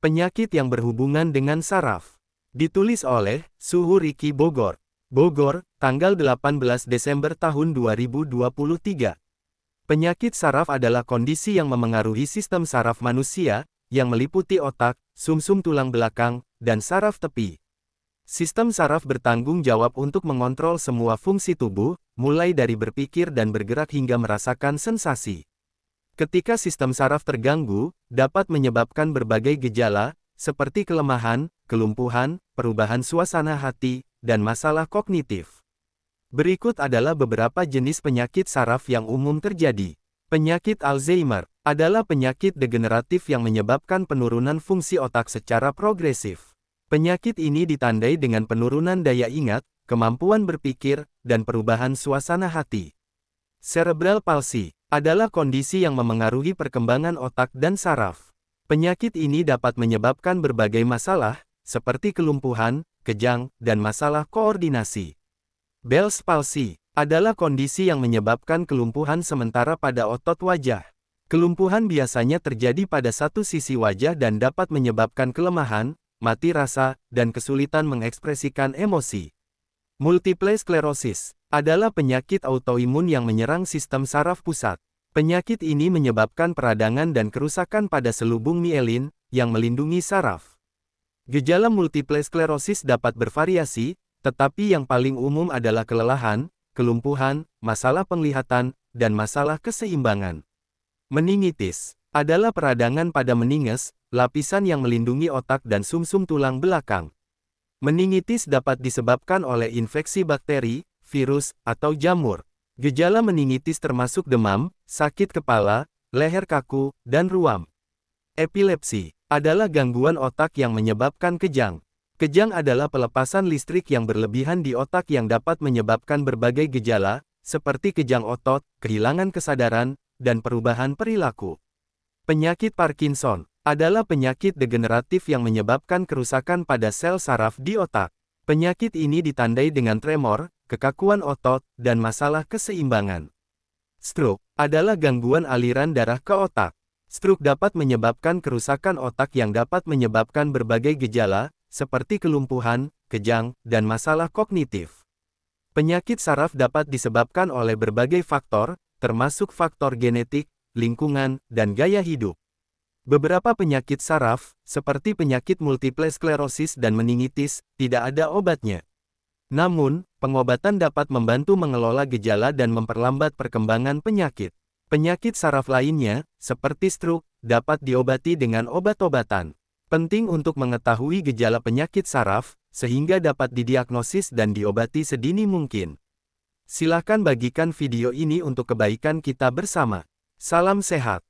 Penyakit yang berhubungan dengan saraf. Ditulis oleh Suhu Riki Bogor. Bogor, tanggal 18 Desember tahun 2023. Penyakit saraf adalah kondisi yang memengaruhi sistem saraf manusia, yang meliputi otak, sumsum tulang belakang, dan saraf tepi. Sistem saraf bertanggung jawab untuk mengontrol semua fungsi tubuh, mulai dari berpikir dan bergerak hingga merasakan sensasi. Ketika sistem saraf terganggu, dapat menyebabkan berbagai gejala, seperti kelemahan, kelumpuhan, perubahan suasana hati, dan masalah kognitif. Berikut adalah beberapa jenis penyakit saraf yang umum terjadi. Penyakit Alzheimer adalah penyakit degeneratif yang menyebabkan penurunan fungsi otak secara progresif. Penyakit ini ditandai dengan penurunan daya ingat, kemampuan berpikir, dan perubahan suasana hati. Cerebral palsy adalah kondisi yang memengaruhi perkembangan otak dan saraf. Penyakit ini dapat menyebabkan berbagai masalah, seperti kelumpuhan, kejang, dan masalah koordinasi. Bell's palsy adalah kondisi yang menyebabkan kelumpuhan sementara pada otot wajah. Kelumpuhan biasanya terjadi pada satu sisi wajah dan dapat menyebabkan kelemahan, mati rasa, dan kesulitan mengekspresikan emosi. Multiple sclerosis adalah penyakit autoimun yang menyerang sistem saraf pusat. Penyakit ini menyebabkan peradangan dan kerusakan pada selubung mielin, yang melindungi saraf. Gejala multiple sclerosis dapat bervariasi, tetapi yang paling umum adalah kelelahan, kelumpuhan, masalah penglihatan, dan masalah keseimbangan. Meningitis adalah peradangan pada meninges, lapisan yang melindungi otak dan sumsum tulang belakang. Meningitis dapat disebabkan oleh infeksi bakteri, virus, atau jamur. Gejala meningitis termasuk demam, sakit kepala, leher kaku, dan ruam. Epilepsi adalah gangguan otak yang menyebabkan kejang. Kejang adalah pelepasan listrik yang berlebihan di otak yang dapat menyebabkan berbagai gejala, seperti kejang otot, kehilangan kesadaran, dan perubahan perilaku. Penyakit Parkinson adalah penyakit degeneratif yang menyebabkan kerusakan pada sel saraf di otak. Penyakit ini ditandai dengan tremor, kekakuan otot, dan masalah keseimbangan. Stroke adalah gangguan aliran darah ke otak. Stroke dapat menyebabkan kerusakan otak yang dapat menyebabkan berbagai gejala, seperti kelumpuhan, kejang, dan masalah kognitif. Penyakit saraf dapat disebabkan oleh berbagai faktor, termasuk faktor genetik, lingkungan, dan gaya hidup. Beberapa penyakit saraf, seperti penyakit multiple sklerosis dan meningitis, tidak ada obatnya. Namun, pengobatan dapat membantu mengelola gejala dan memperlambat perkembangan penyakit. Penyakit saraf lainnya, seperti stroke, dapat diobati dengan obat-obatan. Penting untuk mengetahui gejala penyakit saraf, sehingga dapat didiagnosis dan diobati sedini mungkin. Silakan bagikan video ini untuk kebaikan kita bersama. Salam sehat.